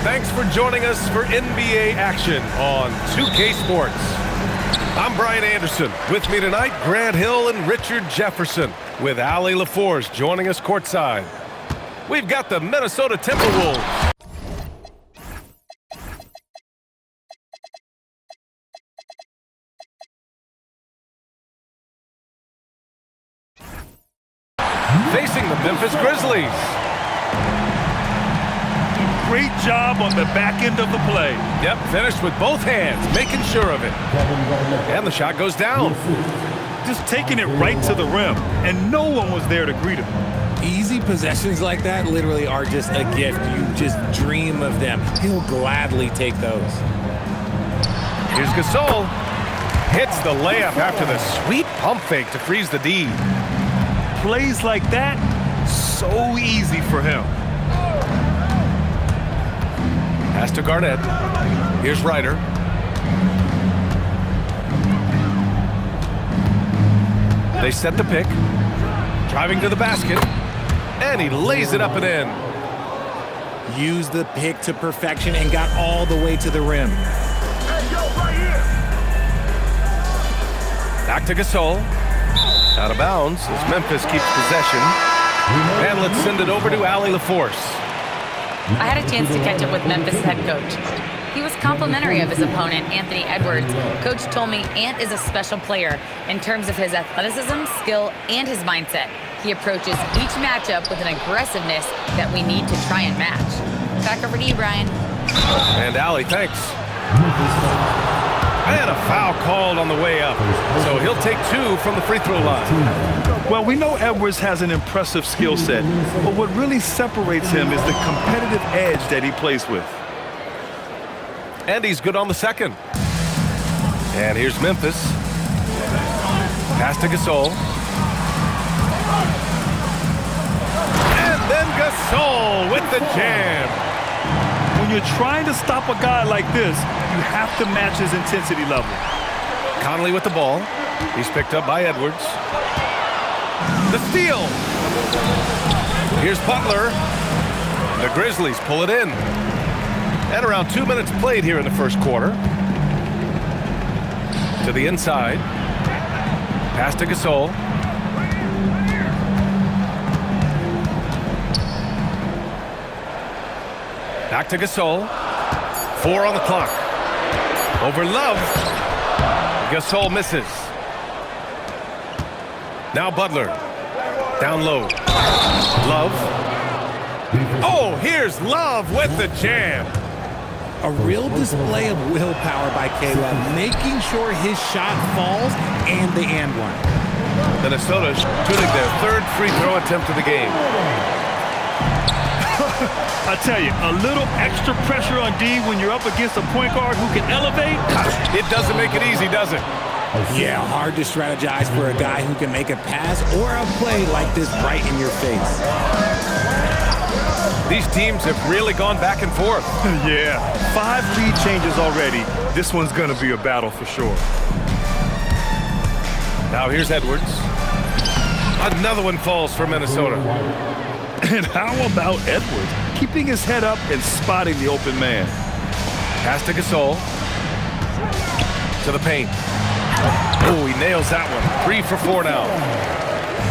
Thanks for joining us for NBA action on 2K Sports. I'm Brian Anderson. With me tonight, Grant Hill and Richard Jefferson, with Allie LaForce joining us courtside. We've got the Minnesota Timberwolves. Facing the Memphis Grizzlies. Great job on the back end of the play. Yep, finished with both hands, making sure of it. And the shot goes down. Just taking it right to the rim, and no one was there to greet him. Easy possessions like that literally are just a gift. You just dream of them. He'll gladly take those. Here's Gasol. Hits the layup after the sweet pump fake to freeze the D. Plays like that, so easy for him. Pass to Garnett. Here's Ryder. They set the pick. Driving to the basket. And he lays it up and in. Used the pick to perfection and got all the way to the rim. Back to Gasol. Out of bounds as Memphis keeps possession. And let's send it over to Allie LaForce. I had a chance to catch up with Memphis head coach. He was complimentary of his opponent, Anthony Edwards. Coach told me Ant is a special player in terms of his athleticism, skill, and his mindset. He approaches each matchup with an aggressiveness that we need to try and match. Back over to you, Brian. And Allie, thanks. And a foul called on the way up. So he'll take 2 from the free throw line. Well, we know Edwards has an impressive skill set, but what really separates him is the competitive edge that he plays with. And he's good on the second. And here's Memphis. Pass to Gasol. And then Gasol with the jam. When you're trying to stop a guy like this, you have to match his intensity level. Conley with the ball. He's picked up by Edwards. The steal. Here's Butler. The Grizzlies pull it in. And around 2 minutes played here in the first quarter. To the inside. Pass to Gasol. Back to Gasol. 4 on the clock. Over Love. Gasol misses. Now Butler. Down low. Love. Oh, here's Love with the jam. A real display of willpower by Caleb, making sure his shot falls and the and one. Minnesota shooting their 3rd free throw attempt of the game. I tell you, a little extra pressure on D when you're up against a point guard who can elevate. It doesn't make it easy, does it? Yeah, hard to strategize for a guy who can make a pass or a play like this right in your face. These teams have really gone back and forth. Yeah, 5 lead changes already. This one's going to be a battle for sure. Now here's Edwards. Another one falls for Minnesota. And how about Edwards keeping his head up and spotting the open man? Pass to Gasol. To the paint. Oh, he nails that one. 3 for 4 now.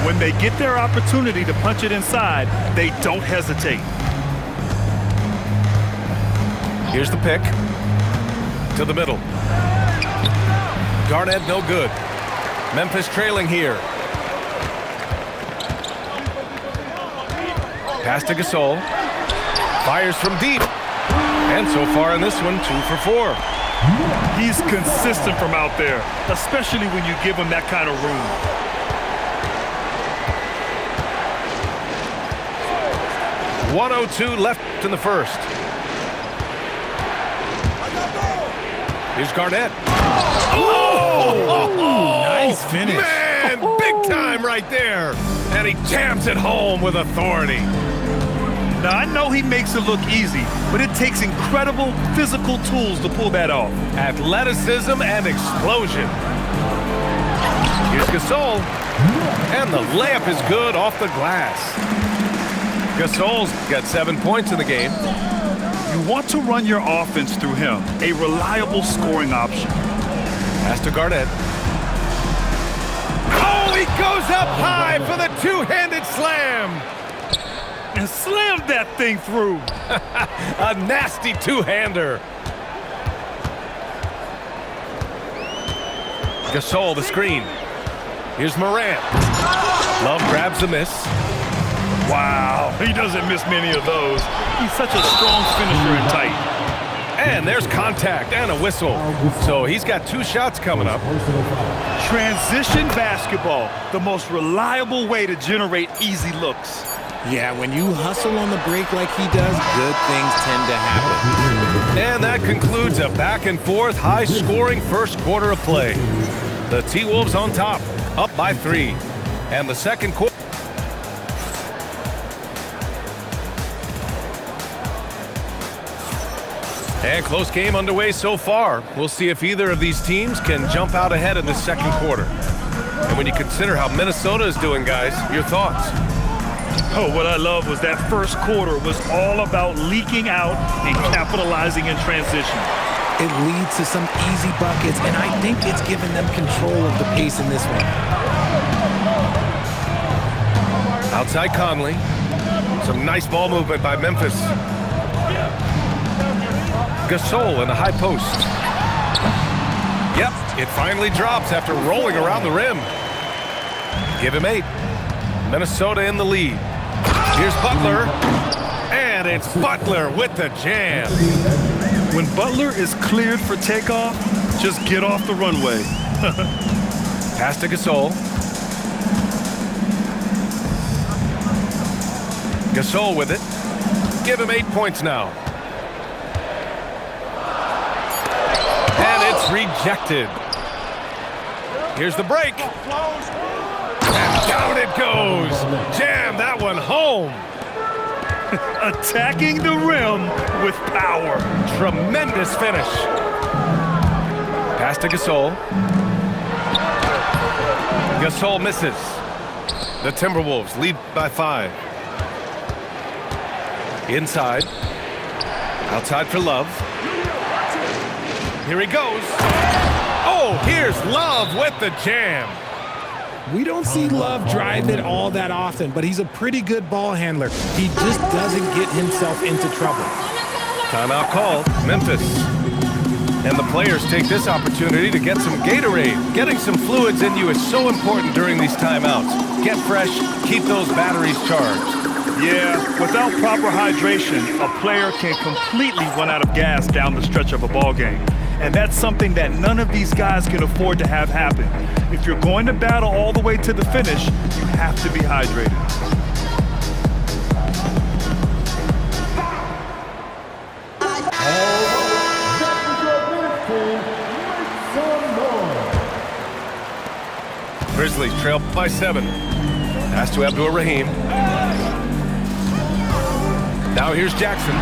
When they get their opportunity to punch it inside, they don't hesitate. Here's the pick. To the middle. Garnett no good. Memphis trailing here. Pass to Gasol. Fires from deep. And so far in this one, 2 for 4. He's consistent from out there, especially when you give him that kind of room. .102 left in the first. Here's Garnett. Oh! Nice finish. Man, big time right there. And he jams it home with authority. Now, I know he makes it look easy, but it takes incredible physical tools to pull that off. Athleticism and explosion. Here's Gasol. And the layup is good off the glass. Gasol's got 7 points in the game. You want to run your offense through him, a reliable scoring option. Pass to Garnett. Oh, he goes up high for the two-handed slam. And slammed that thing through. A nasty two-hander. Gasol, the screen. Here's Morant. Love grabs the miss. Wow, he doesn't miss many of those. He's such a strong finisher and tight. And there's contact and a whistle. So he's got 2 shots coming up. Transition basketball, the most reliable way to generate easy looks. Yeah, when you hustle on the break like he does, good things tend to happen. And that concludes a back-and-forth, high-scoring first quarter of play. The T-Wolves on top, up by 3. And the second quarter. And close game underway so far. We'll see if either of these teams can jump out ahead in the second quarter. And when you consider how Minnesota is doing, guys, your thoughts? Oh, what I love was that first quarter was all about leaking out and capitalizing in transition. It leads to some easy buckets, and I think it's given them control of the pace in this one. Outside Conley. Some nice ball movement by Memphis. Gasol in the high post. Yep, it finally drops after rolling around the rim. Give him 8. Minnesota in the lead. Here's Butler. And it's Butler with the jam. When Butler is cleared for takeoff, just get off the runway. Pass to Gasol. Gasol with it. Give him 8 points now. And it's rejected. Here's the break. And down it goes. Jam that one home. Attacking the rim with power. Tremendous finish. Pass to Gasol. Gasol misses. The Timberwolves lead by 5. Inside. Outside for Love. Here he goes. Oh, here's Love with the jam. We don't see Love drive it all that often, but he's a pretty good ball handler. He just doesn't get himself into trouble. Timeout called. Memphis. And the players take this opportunity to get some Gatorade. Getting some fluids in you is so important during these timeouts. Get fresh, keep those batteries charged. Yeah, without proper hydration, a player can completely run out of gas down the stretch of a ball game. And that's something that none of these guys can afford to have happen. If you're going to battle all the way to the finish, you have to be hydrated. Grizzlies trail by 7. Pass to Abdur-Rahim. Now here's Jackson.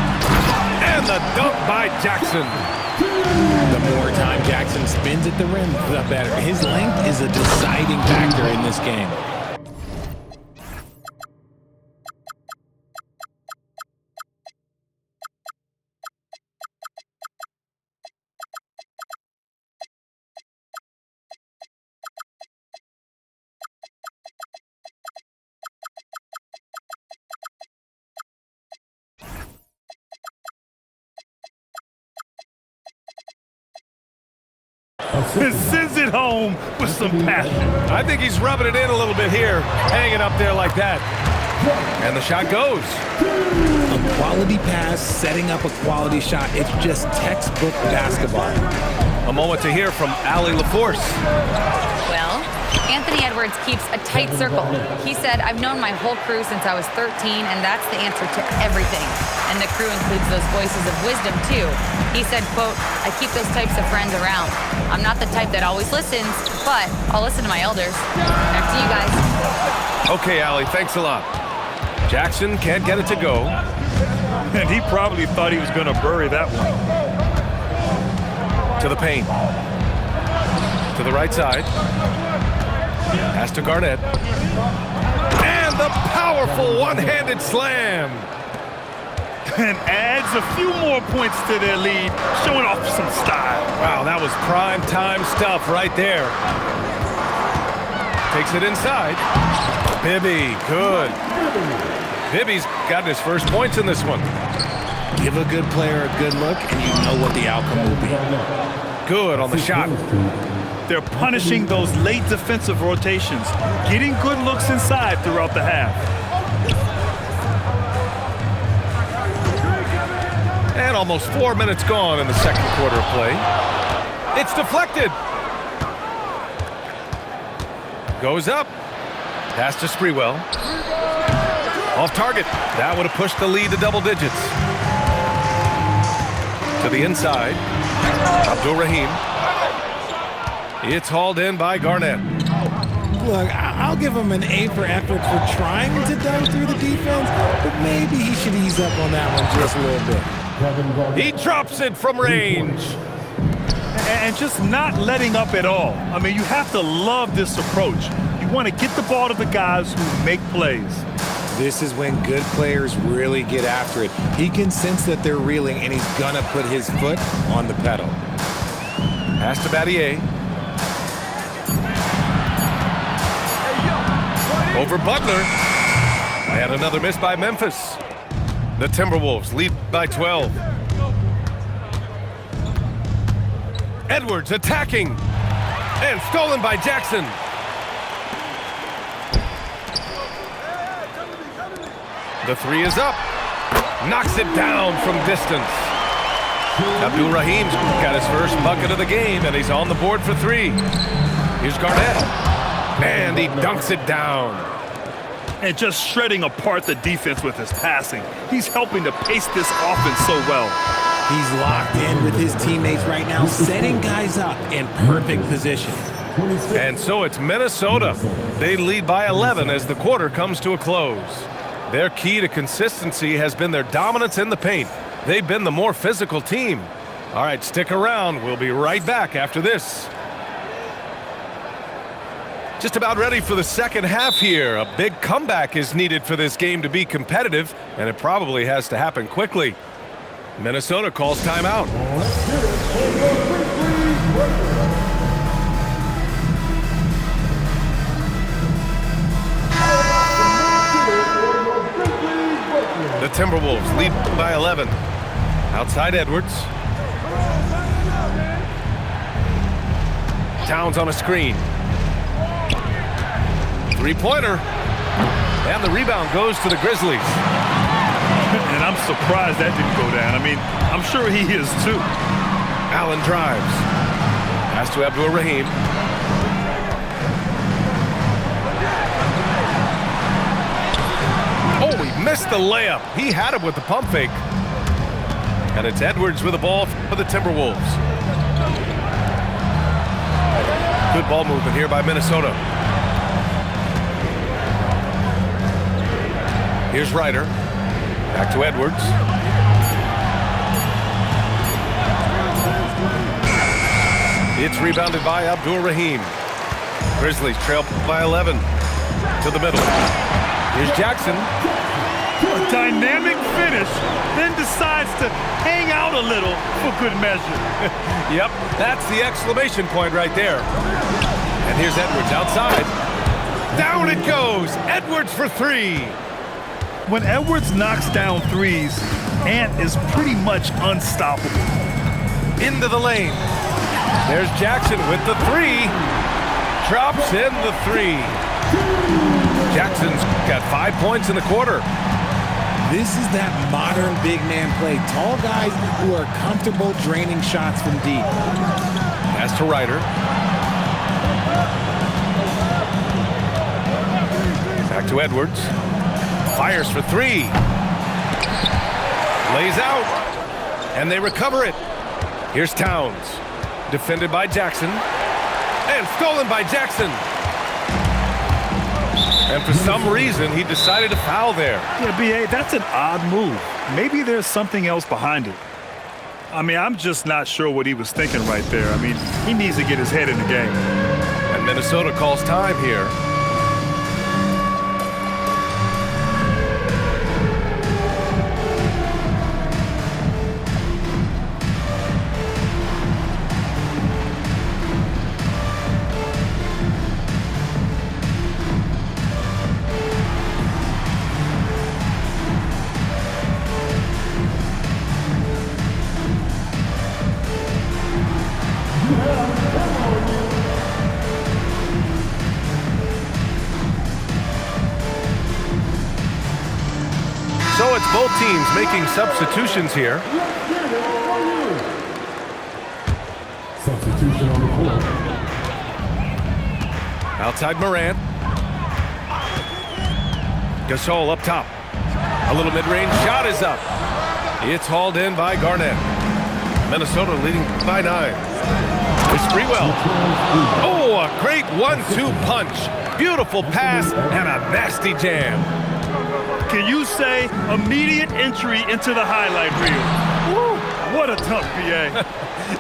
And the dunk by Jackson. The more time Jackson spins at the rim, the better. His length is a deciding factor in this game. And sends it home with some passion. I think he's rubbing it in a little bit here, hanging up there like that. And the shot goes. A quality pass, setting up a quality shot. It's just textbook basketball. A moment to hear from Allie LaForce. Well, Anthony Edwards keeps a tight circle. He said, "I've known my whole crew since I was 13, and that's the answer to everything." And the crew includes those voices of wisdom, too. He said, quote, "I keep those types of friends around. I'm not the type that always listens, but I'll listen to my elders." Back to you guys. Okay, Allie, thanks a lot. Jackson can't get it to go. And he probably thought he was going to bury that one. To the paint. To the right side. Pass to Garnett. And the powerful one-handed slam. and adds a few more points to their lead, showing off some style. Wow, that was prime time stuff right there. Takes it inside. Bibby, good. Bibby's gotten his first points in this one. Give a good player a good look, and you know what the outcome will be. Good on the shot. They're punishing those late defensive rotations, getting good looks inside throughout the half. And almost 4 minutes gone in the second quarter of play. It's deflected. Goes up. Pass to Sprewell. Off target. That would have pushed the lead to double digits. To the inside. Abdul-Rahim. It's hauled in by Garnett. Look, I'll give him an A for effort for trying to dunk through the defense, but maybe he should ease up on that one just a little bit. He drops it from range. And just not letting up at all. I mean, you have to love this approach. You want to get the ball to the guys who make plays. This is when good players really get after it. He can sense that they're reeling, and he's going to put his foot on the pedal. Pass to Battier. Over Butler. And another miss by Memphis. The Timberwolves lead by 12. Edwards attacking. And stolen by Jackson. The three is up. Knocks it down from distance. Abdul-Rahim's got his first bucket of the game, and he's on the board for three. Here's Garnett. And he dunks it down. And just shredding apart the defense with his passing. He's helping to pace this offense so well. He's locked in with his teammates right now, setting guys up in perfect position. And so it's Minnesota. They lead by 11 as the quarter comes to a close. Their key to consistency has been their dominance in the paint. They've been the more physical team. All right, stick around. We'll be right back after this. Just about ready for the second half here. A big comeback is needed for this game to be competitive, and it probably has to happen quickly. Minnesota calls timeout. The Timberwolves lead by 11. Outside Edwards. Towns on a screen. Three-pointer. And the rebound goes to the Grizzlies. And I'm surprised that didn't go down. I mean, I'm sure he is too. Allen drives. Pass to Abdul-Rahim. Oh, he missed the layup. He had it with the pump fake. And it's Edwards with the ball for the Timberwolves. Good ball movement here by Minnesota. Here's Ryder. Back to Edwards. It's rebounded by Abdul-Rahim. Grizzlies trail by 11. To the middle. Here's Jackson. A dynamic finish, then decides to hang out a little for good measure. Yep, that's the exclamation point right there. And here's Edwards outside. Down it goes. Edwards for three. When Edwards knocks down threes, Ant is pretty much unstoppable. Into the lane. There's Jackson with the three. Drops in the three. Jackson's got 5 points in the quarter. This is that modern big man play. Tall guys who are comfortable draining shots from deep. Pass to Ryder. Back to Edwards. Fires for three. Lays out. And they recover it. Here's Towns. Defended by Jackson. And stolen by Jackson. And for some reason, he decided to foul there. Yeah, B.A., that's an odd move. Maybe there's something else behind it. I mean, I'm just not sure what he was thinking right there. I mean, he needs to get his head in the game. And Minnesota calls time here. teams making substitutions here. Substitution on the court. Outside Morant. Gasol up top. A little mid-range shot is up. It's hauled in by Garnett. Minnesota leading by 9. It's Sprewell. Oh, a great 1-2 punch. Beautiful pass and a nasty jam. Can you say immediate entry into the highlight reel? Woo, what a tough BA.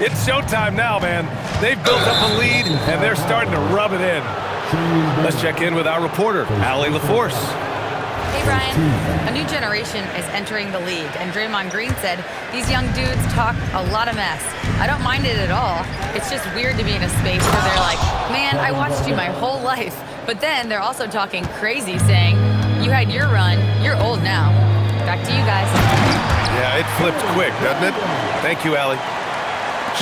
It's showtime now, man. They've built up a lead, and they're starting to rub it in. Let's check in with our reporter, Allie LaForce. Hey, Brian. A new generation is entering the league, and Draymond Green said these young dudes talk a lot of mess. I don't mind it at all. It's just weird to be in a space where they're like, man, I watched you my whole life. But then they're also talking crazy, saying, you had your run, you're old now. Back to you guys. Yeah, it flipped quick, doesn't it? Thank you, Allie.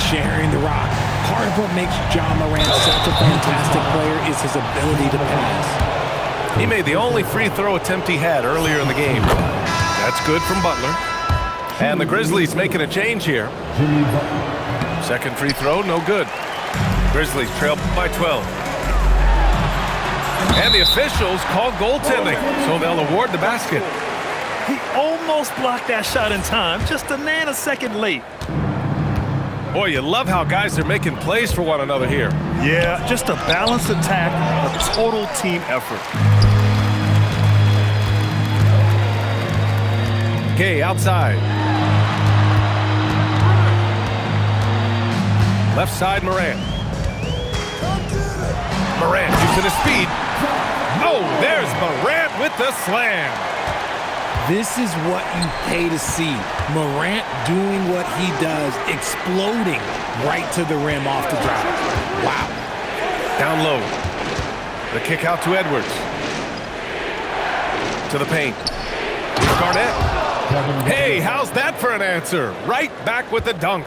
Sharing the rock. Part of what makes John Morant such a fantastic player is his ability to pass. He made the only free throw attempt he had earlier in the game. That's good from Butler. And the Grizzlies making a change here. Second free throw, no good. Grizzlies trail by 12. And the officials call goaltending, so they'll award the basket. He almost blocked that shot in time, just a nanosecond late. Boy, you love how guys are making plays for one another here. Yeah, just a balanced attack, a total team effort. Okay, outside. Left side, Morant. Morant using his speed. Oh, there's Morant with the slam. This is what you pay to see. Morant doing what he does, exploding right to the rim off the drive. Wow. Down low. The kick out to Edwards. To the paint. Here's Garnett. Hey, how's that for an answer? Right back with the dunk.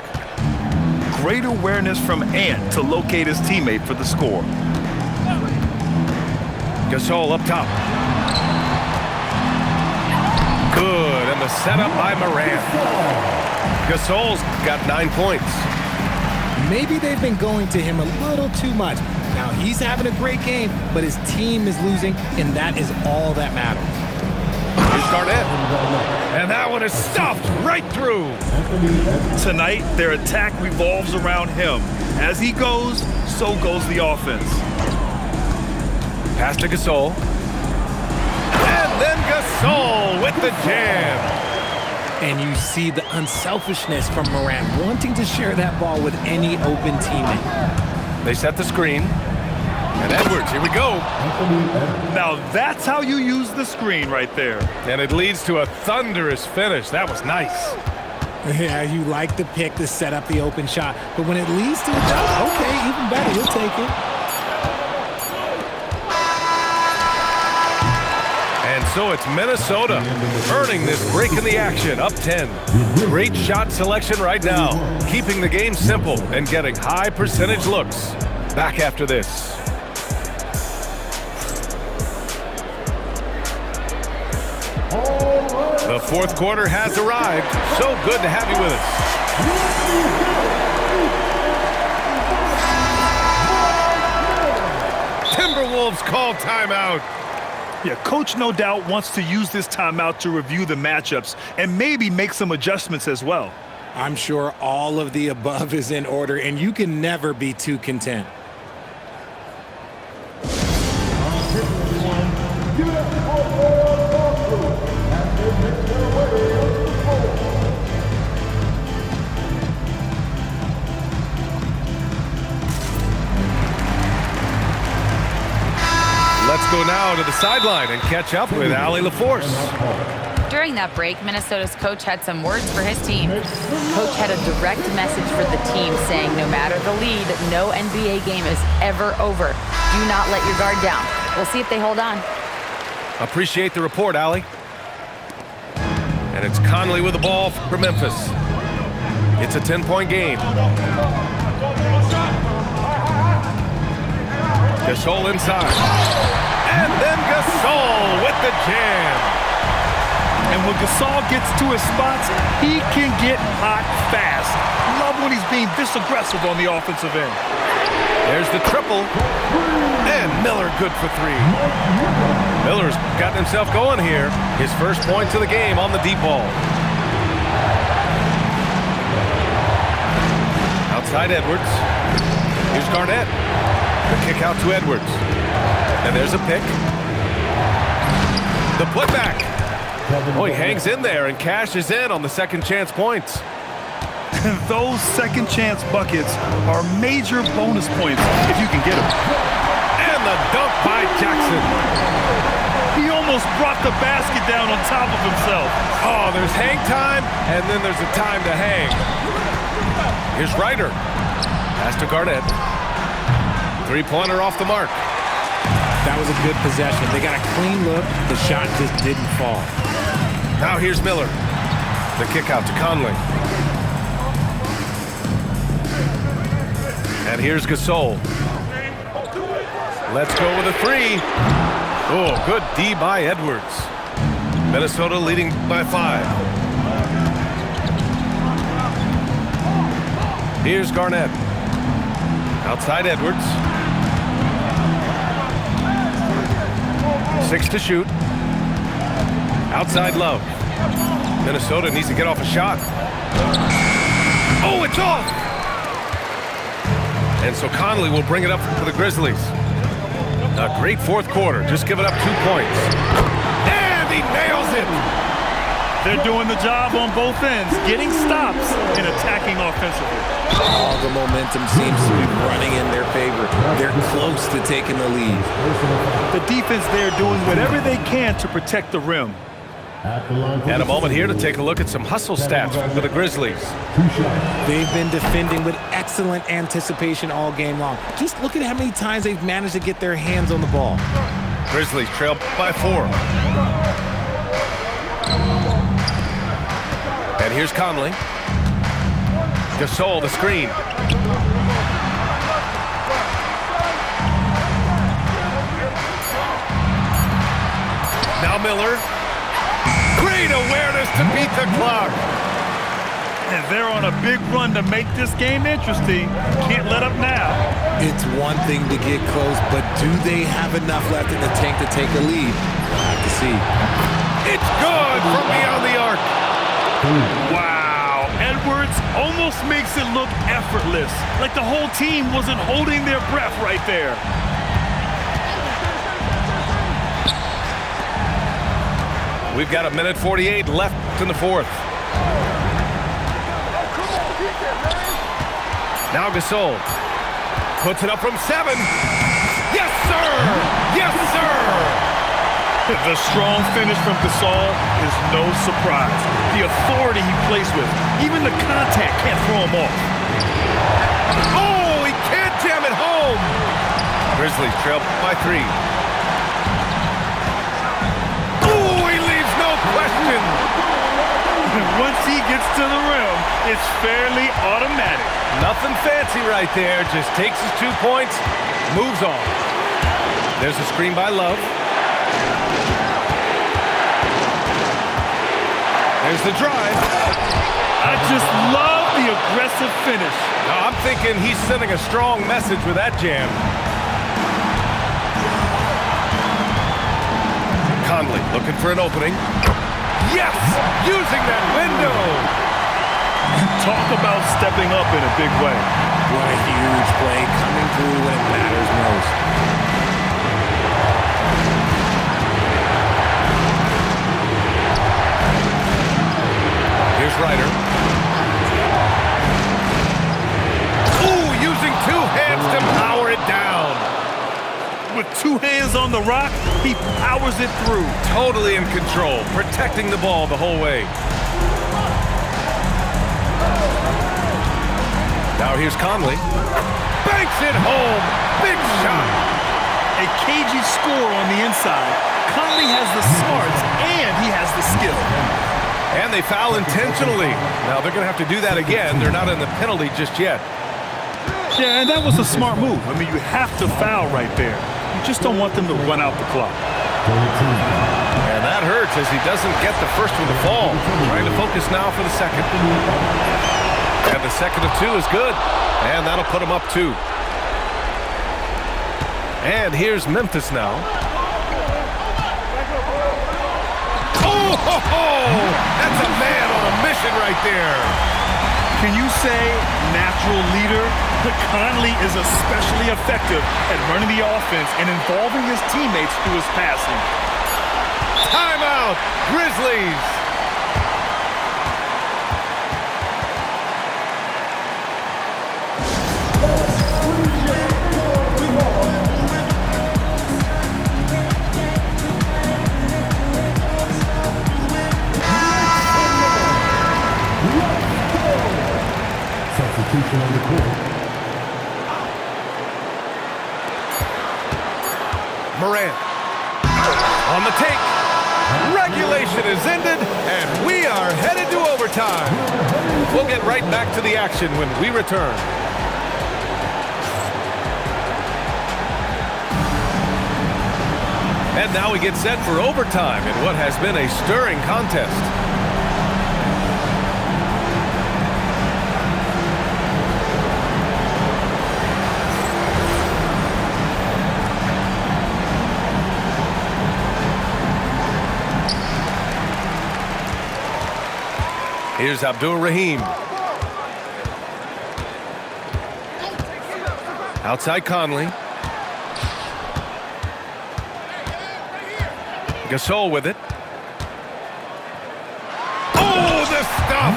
Great awareness from Ant to locate his teammate for the score. Gasol up top. Good, and the setup by Morant. Gasol's got 9 points. Maybe they've been going to him a little too much. Now, he's having a great game, but his team is losing, and that is all that matters. Here's Garnett. And that one is stuffed right through. Tonight, their attack revolves around him. As he goes, so goes the offense. Pass to Gasol. And then Gasol with the jam. And you see the unselfishness from Morant, wanting to share that ball with any open teammate. They set the screen. And Edwards, here we go. Now that's how you use the screen right there. And it leads to a thunderous finish. That was nice. Yeah, you like the pick to set up the open shot, but when it leads to a dunk, okay, even better, you'll take it. And so it's Minnesota earning this break in the action, up 10. Great shot selection right now, keeping the game simple and getting high percentage looks. Back after this. The fourth quarter has arrived. So good to have you with us. Timberwolves call timeout. Yeah, coach no doubt wants to use this timeout to review the matchups and maybe make some adjustments as well. I'm sure all of the above is in order, and you can never be too content. Let's go now to the sideline and catch up with Allie LaForce. During that break, Minnesota's coach had some words for his team. Coach had a direct message for the team saying no matter the lead, no NBA game is ever over. Do not let your guard down. We'll see if they hold on. Appreciate the report, Allie. And it's Conley with the ball for Memphis. It's a 10-point game. Gasol inside. And then Gasol with the jam. And when Gasol gets to his spots, he can get hot fast. Love when he's being this aggressive on the offensive end. There's the triple. And Miller good for three. Miller's gotten himself going here. His first points of the game on the deep ball. Outside Edwards. Here's Garnett. The kick out to Edwards. And there's a pick. The putback. Oh, he hangs in there and cashes in on the second chance points. Those second chance buckets are major bonus points if you can get them. And the dunk by Jackson. He almost brought the basket down on top of himself. Oh, there's hang time, and then there's a time to hang. Here's Ryder. Pass to Garnett. Three-pointer off the mark. That was a good possession. They got a clean look. The shot just didn't fall. Now here's Miller. The kick out to Conley. And here's Gasol. Let's go with a three. Oh, good D by Edwards. Minnesota leading by 5. Here's Garnett. Outside Edwards. 6 to shoot. Outside Love. Minnesota needs to get off a shot. Oh, it's off! And so Conley will bring it up for the Grizzlies. A great fourth quarter, just giving up 2 points. And he nails it! They're doing the job on both ends, getting stops and attacking offensively. All the momentum seems to be running in their favor. They're close to taking the lead. The defense there doing whatever they can to protect the rim. And a moment here to take a look at some hustle stats for the Grizzlies. They've been defending with excellent anticipation all game long. Just look at how many times they've managed to get their hands on the ball. Grizzlies trail by 4. And here's Conley. Gasol, the screen. Now Miller. Great awareness to beat the clock. And they're on a big run to make this game interesting. Can't let up now. It's one thing to get close, but do they have enough left in the tank to take a lead? We'll have to see. It's good from beyond the arc. Wow. Edwards almost makes it look effortless, like the whole team wasn't holding their breath right there. We've got 1:48 left in the fourth. Now Gasol puts it up from 7. Yes, sir! Yes, sir! The strong finish from Gasol is no surprise. The authority he plays with, even the contact can't throw him off. Oh, he can't jam it home! Grizzlies trail by 3. Once he gets to the rim, it's fairly automatic. Nothing fancy right there. Just takes his 2 points, moves on. There's a screen by Love. There's the drive. I just love the aggressive finish. Now, I'm thinking he's sending a strong message with that jam. Conley looking for an opening. Yes! Using that window! Talk about stepping up in a big way. What a huge play, coming through when it matters most. Here's Ryder. Ooh, using 2 hands to power it down. With 2 hands on the rock, he powers it through. Totally in control, protecting the ball the whole way. Now here's Conley. Banks it home. Big shot. A cagey score on the inside. Conley has the smarts and he has the skill. And they foul intentionally. Now they're going to have to do that again. They're not in the penalty just yet. Yeah, and that was a smart move. I mean, you have to foul right there. You just don't want them to run out the clock. And that hurts as he doesn't get the first one to fall. Trying to focus now for the second. And the second of 2 is good. And that'll put him up 2. And here's Memphis now. Oh, ho, ho! That's a man on a mission right there. Can you say natural leader? But Conley is especially effective at running the offense and involving his teammates through his passing. Timeout, Grizzlies. Substitution on the court. Morant on the take. Regulation is ended, and we are headed to overtime. We'll get right back to the action when we return. And now we get set for overtime in what has been a stirring contest. Here's Abdul-Rahim. Outside Conley. Gasol with it. Oh, the stuff!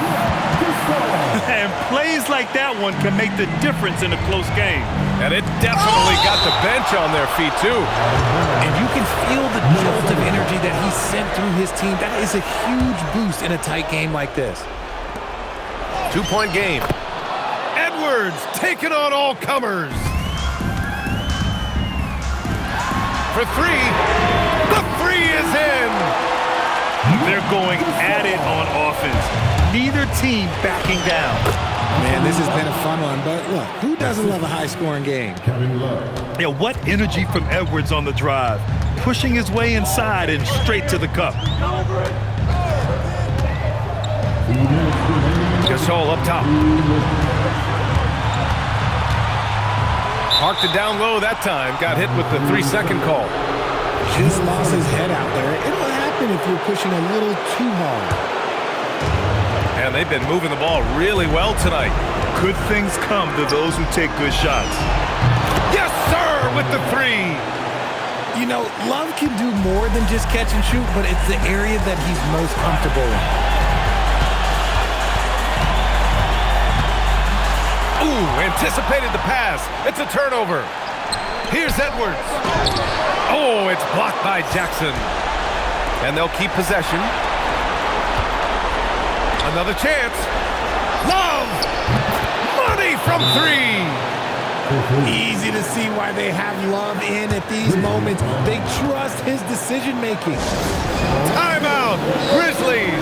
And plays like that one can make the difference in a close game. And it definitely got the bench on their feet, too. And you can feel the jolt of energy that he sent through his team. That is a huge boost in a tight game like this. 2-point game. Edwards taking on all comers. For 3. The 3 is in. They're going at it on offense. Neither team backing down. Man, this has been a fun one, but look, who doesn't love a high-scoring game? Yeah, what energy from Edwards on the drive. Pushing his way inside and straight to the cup. Gasol up top. Parked it down low that time. Got hit with the 3-second call. Just lost his head out there. It'll happen if you're pushing a little too hard. And they've been moving the ball really well tonight. Good things come to those who take good shots. Yes, sir, with the 3. You know, Love can do more than just catch and shoot, but it's the area that he's most comfortable in. Ooh, anticipated the pass. It's a turnover. Here's Edwards. Oh, it's blocked by Jackson. And they'll keep possession. Another chance. Love! Money from 3. Easy to see why they have Love in at these moments. They trust his decision-making. Timeout, Grizzlies.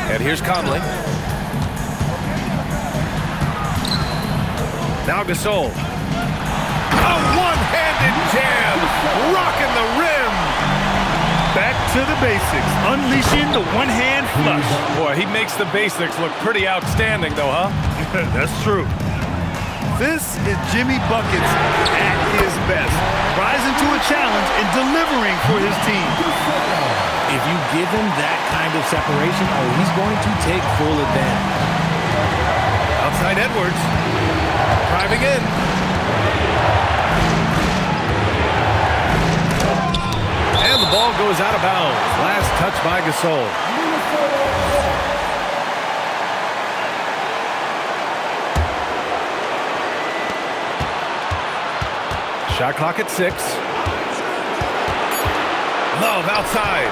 And here's Conley. Now Gasol. A one-handed jam, rocking the rim. Back to the basics, unleashing the one-hand flush. Boy, he makes the basics look pretty outstanding, though, huh? That's true. This is Jimmy Buckets at his best, rising to a challenge and delivering for his team. If you give him that kind of separation, oh, he's going to take full advantage. Outside Edwards. Driving in. And the ball goes out of bounds. Last touch by Gasol. Shot clock at 6. Love outside.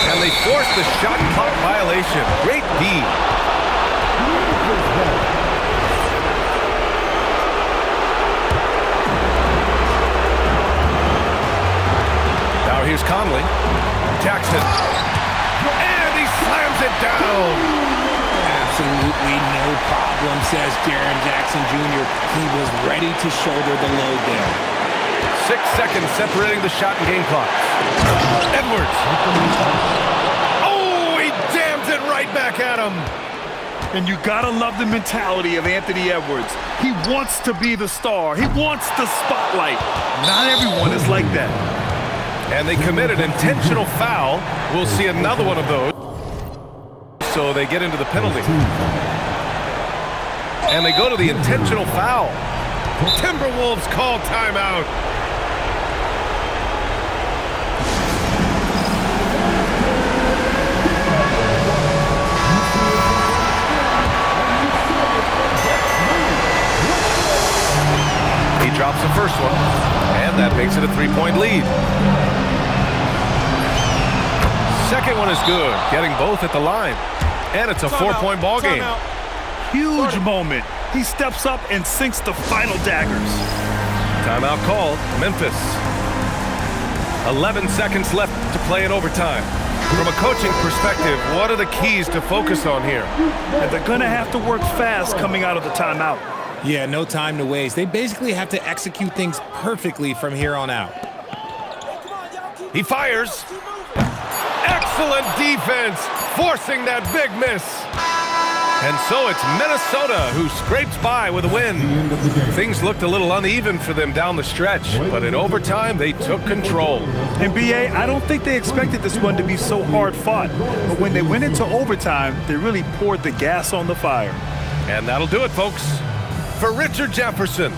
And they force the shot clock violation. Great D. Now here's Conley. Jackson. And he slams it down. Absolutely no problem, says Jaren Jackson Jr. He was ready to shoulder the load there. 6 seconds separating the shot and game clock. Edwards. Oh, he jams it right back at him. And you gotta love the mentality of Anthony Edwards. He wants to be the star. He wants the spotlight. Not everyone is like that. And they committed intentional foul. We'll see another one of those. So they get into the penalty. And they go to the intentional foul. Timberwolves call timeout. He drops the first one, and that makes it a 3-point lead. Second one is good, getting both at the line. And it's a 4-point ball game. Huge moment. He steps up and sinks the final daggers. Timeout called, Memphis. 11 seconds left to play in overtime. From a coaching perspective, what are the keys to focus on here? And they're gonna have to work fast coming out of the timeout. Yeah, no time to waste. They basically have to execute things perfectly from here on out. He fires. Excellent defense, forcing that big miss. And so it's Minnesota who scrapes by with a win. Things looked a little uneven for them down the stretch, but in overtime, they took control. And BA, I don't think they expected this one to be so hard fought. But when they went into overtime, they really poured the gas on the fire. And that'll do it, folks. For Richard Jefferson,